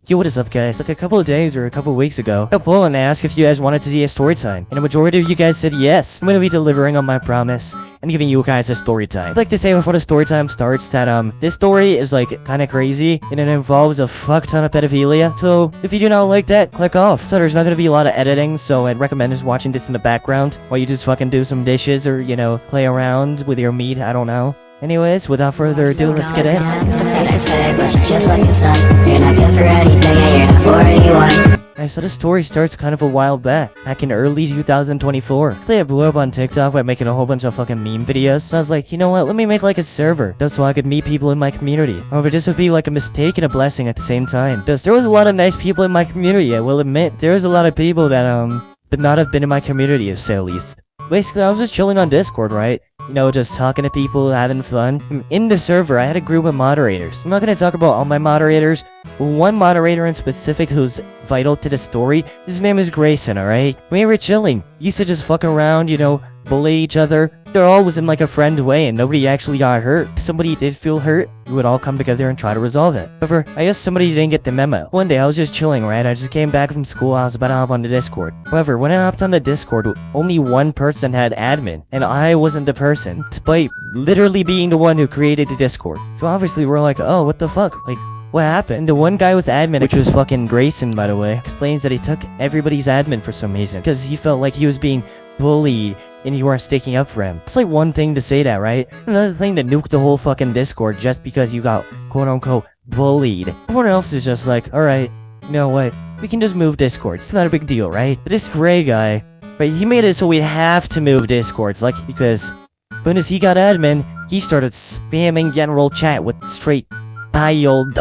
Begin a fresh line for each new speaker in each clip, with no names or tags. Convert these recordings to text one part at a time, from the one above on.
Yo, what is up, guys? Like a couple of days or a couple of weeks ago, I poll and asked if you guys wanted to see a story time, and a majority of you guys said yes. I'm gonna be delivering on my promise and giving you guys a story time. I'd like to say before the story time starts that this story is like kind of crazy and it involves a fuck ton of pedophilia. So if you do not like that, click off. So there's not gonna be a lot of editing, so I'd recommend just watching this in the background while you just fucking do some dishes or play around with your meat. I don't know. Anyways, without further ado, let's get in. Alright, so the story starts kind of a while back in early 2024. I blew up on TikTok by making a whole bunch of fucking meme videos. So I was like, you know what, let me make like a server, just so I could meet people in my community. However, this would be like a mistake and a blessing at the same time. Because there was a lot of nice people in my community, I will admit. There was a lot of people that, but not have been in my community, to say the least. Basically, I was just chilling on Discord, right? Just talking to people, having fun. In the server, I had a group of moderators. I'm not gonna talk about all my moderators, but one moderator in specific who's vital to the story, his name is Grayson, alright? We were chilling. Used to just fuck around, bully each other. They're always in like a friend way and nobody actually got hurt. If somebody did feel hurt, we would all come together and try to resolve it. However, I guess somebody didn't get the memo. One day I was just chilling, right? I just came back from school, I was about to hop on the Discord. However, when I hopped on the Discord, only one person had admin, and I wasn't the person, despite literally being the one who created the Discord. So obviously we're like, oh, what the fuck? Like, what happened? The one guy with admin, which was fucking Grayson, by the way, explains that he took everybody's admin for some reason, because he felt like he was being bullied and you weren't sticking up for him. It's like one thing to say that, right? Another thing to nuke the whole fucking Discord just because you got quote-unquote bullied. Everyone else is just like, alright, you know what? We can just move Discord. It's not a big deal, right? But this Gray guy, right, he made it so we have to move Discords, like, because as soon as he got admin, he started spamming general chat with straight dialed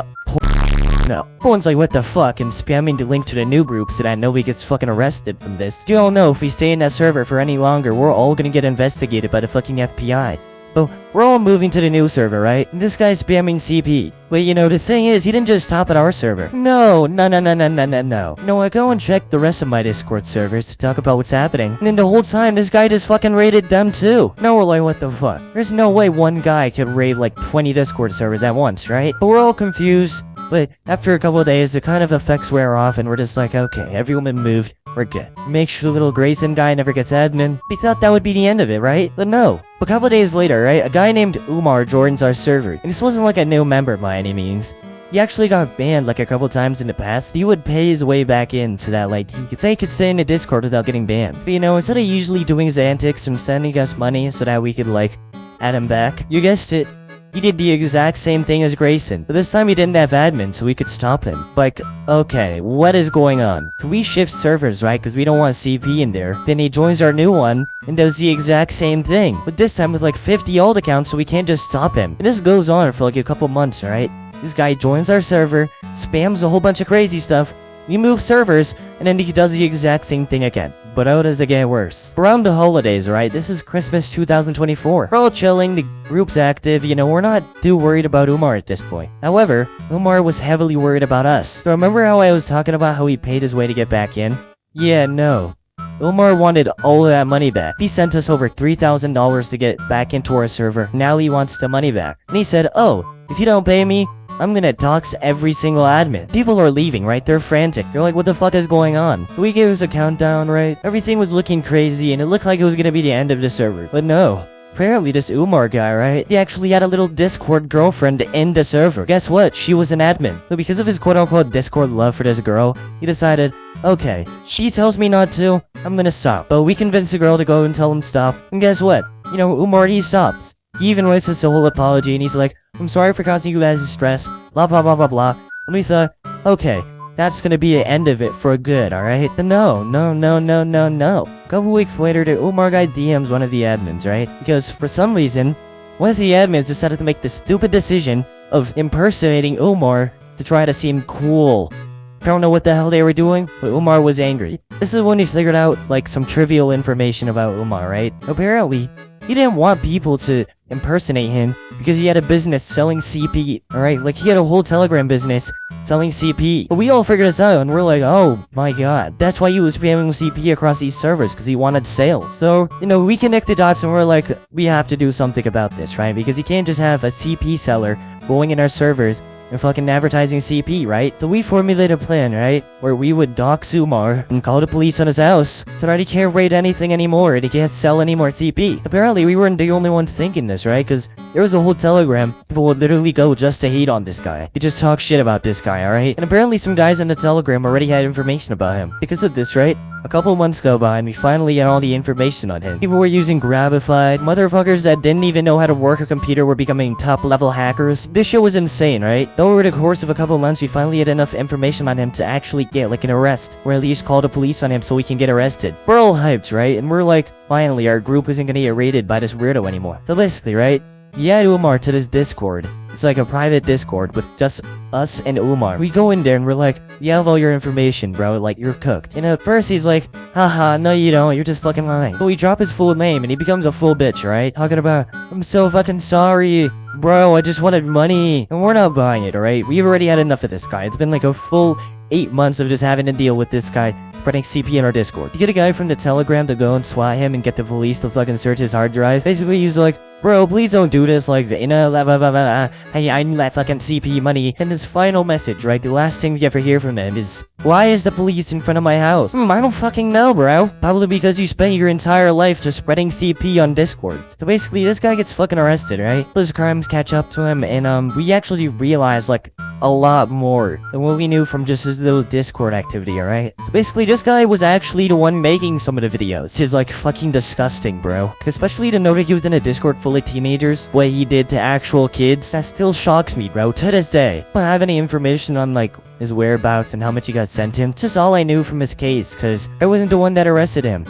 no. Everyone's like, what the fuck, and spamming the link to the new group so that nobody gets fucking arrested from this. You all know if we stay in that server for any longer, we're all gonna get investigated by the fucking FBI. But we're all moving to the new server, right? And this guy's spamming CP. Wait, the thing is, he didn't just stop at our server. No, I go and check the rest of my Discord servers to talk about what's happening. And then the whole time, this guy just fucking raided them too. Now we're like, what the fuck? There's no way one guy could raid like 20 Discord servers at once, right? But we're all confused. But after a couple of days, the kind of effects wear off and we're just like, okay, everyone moved, we're good. Make sure the little Grayson guy never gets admin. We thought that would be the end of it, right? But no. A couple of days later, right, a guy named Umar joins our server. And this wasn't like a new member by any means. He actually got banned like a couple times in the past. He would pay his way back in so that like he could stay in the Discord without getting banned. But instead of usually doing his antics and sending us money so that we could like add him back, you guessed it. He did the exact same thing as Grayson, but this time he didn't have admin, so we could stop him. Like, okay, what is going on? We shift servers, right, because we don't want CP in there. Then he joins our new one, and does the exact same thing, but this time with like 50 old accounts, so we can't just stop him. And this goes on for like a couple months, right? This guy joins our server, spams a whole bunch of crazy stuff, we move servers, and then he does the exact same thing again. But how does it get worse? Around the holidays, right? This is Christmas 2024. We're all chilling, the group's active, we're not too worried about Umar at this point. However, Umar was heavily worried about us. So remember how I was talking about how he paid his way to get back in? Yeah, no. Umar wanted all of that money back. He sent us over $3,000 to get back into our server. Now he wants the money back. And he said, oh, if you don't pay me, I'm gonna dox every single admin. People are leaving, right? They're frantic. They're like, what the fuck is going on? So we gave us a countdown, right? Everything was looking crazy and it looked like it was gonna be the end of the server. But no. Apparently this Umar guy, right? He actually had a little Discord girlfriend in the server. Guess what? She was an admin. So because of his quote-unquote Discord love for this girl, he decided, okay, she tells me not to, I'm gonna stop. But we convinced the girl to go and tell him stop. And guess what? Umar, he stops. He even writes us a whole apology and he's like, I'm sorry for causing you guys stress, blah blah blah blah blah. And we thought, okay, that's gonna be the end of it for good, alright? But no. A couple weeks later, the Umar guy DMs one of the admins, right? Because for some reason, one of the admins decided to make the stupid decision of impersonating Umar to try to seem cool. I don't know what the hell they were doing, but Umar was angry. This is when he figured out, like, some trivial information about Umar, right? Apparently, he didn't want people to impersonate him because he had a business selling CP, alright? Like, he had a whole Telegram business selling CP. But we all figured this out, and we're like, oh my god. That's why he was spamming CP across these servers, because he wanted sales. So, we connect the dots, and we're like, we have to do something about this, right? Because you can't just have a CP seller going in our servers and fucking advertising CP, right? So we formulated a plan, right? Where we would dox Umar and call the police on his house. So that he can't rate anything anymore and he can't sell any more CP. Apparently, we weren't the only ones thinking this, right? Because there was a whole Telegram. People would literally go just to hate on this guy. They just talk shit about this guy, alright? And apparently some guys in the Telegram already had information about him. Because of this, right? A couple months go by and we finally get all the information on him. People were using Grabify. Motherfuckers that didn't even know how to work a computer were becoming top level hackers. This shit was insane, right? Though over the course of a couple months, we finally had enough information on him to actually get like an arrest. Or at least call the police on him so we can get arrested. We're all hyped, right? And we're like, finally, our group isn't gonna get raided by this weirdo anymore. So basically, right? We add Umar to this Discord. It's like a private Discord with just us and Umar. We go in there and we're like, we have all your information, bro. Like, you're cooked. And at first he's like, haha, no you don't. You're just fucking lying. But we drop his full name and he becomes a full bitch, right? Talking about, I'm so fucking sorry. Bro, I just wanted money. And we're not buying it, alright? We've already had enough of this guy. It's been like a full 8 months of just having to deal with this guy spreading CP in our Discord. You get a guy from the Telegram to go and swat him and get the police to fucking search his hard drive. Basically, he's like, bro, please don't do this, like, hey, I need that fucking CP money. And his final message, right, the last thing we ever hear from him is, why is the police in front of my house? I don't fucking know, bro. Probably because you spent your entire life just spreading CP on Discord. So basically, this guy gets fucking arrested, right? His crimes catch up to him, and we actually realize, like, a lot more than what we knew from just his little Discord activity, alright? So basically, this guy was actually the one making some of the videos. It's like fucking disgusting, bro. Especially to know that he was in a Discord full of teenagers, what he did to actual kids, that still shocks me, bro, to this day. I don't have any information on, like, his whereabouts and how much he got sent him. It's just all I knew from his case, cause I wasn't the one that arrested him.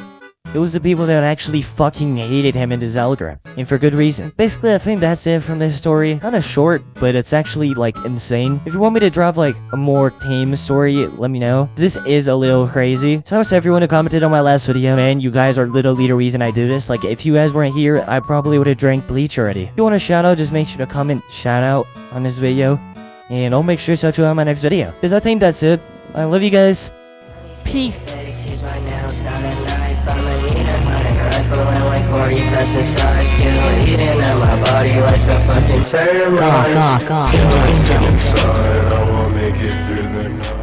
It was the people that actually fucking hated him in his Telegram, and for good reason. Basically, I think that's it from this story. Kinda short, but it's actually, like, insane. If you want me to drop, like, a more tame story, let me know. This is a little crazy. Shout out to everyone who commented on my last video, man. You guys are literally the reason I do this. Like, if you guys weren't here, I probably would have drank bleach already. If you want a shout out, just make sure to comment shout out on this video, and I'll make sure to shout you out in my next video. Cause I think that's it. I love you guys. Peace.
Use my nails, not a knife. I'ma need a hunting rifle and like 40 pesticides. Still eating at my body like some fucking termites.
Go, go, go.
Inside, I will make it through the night.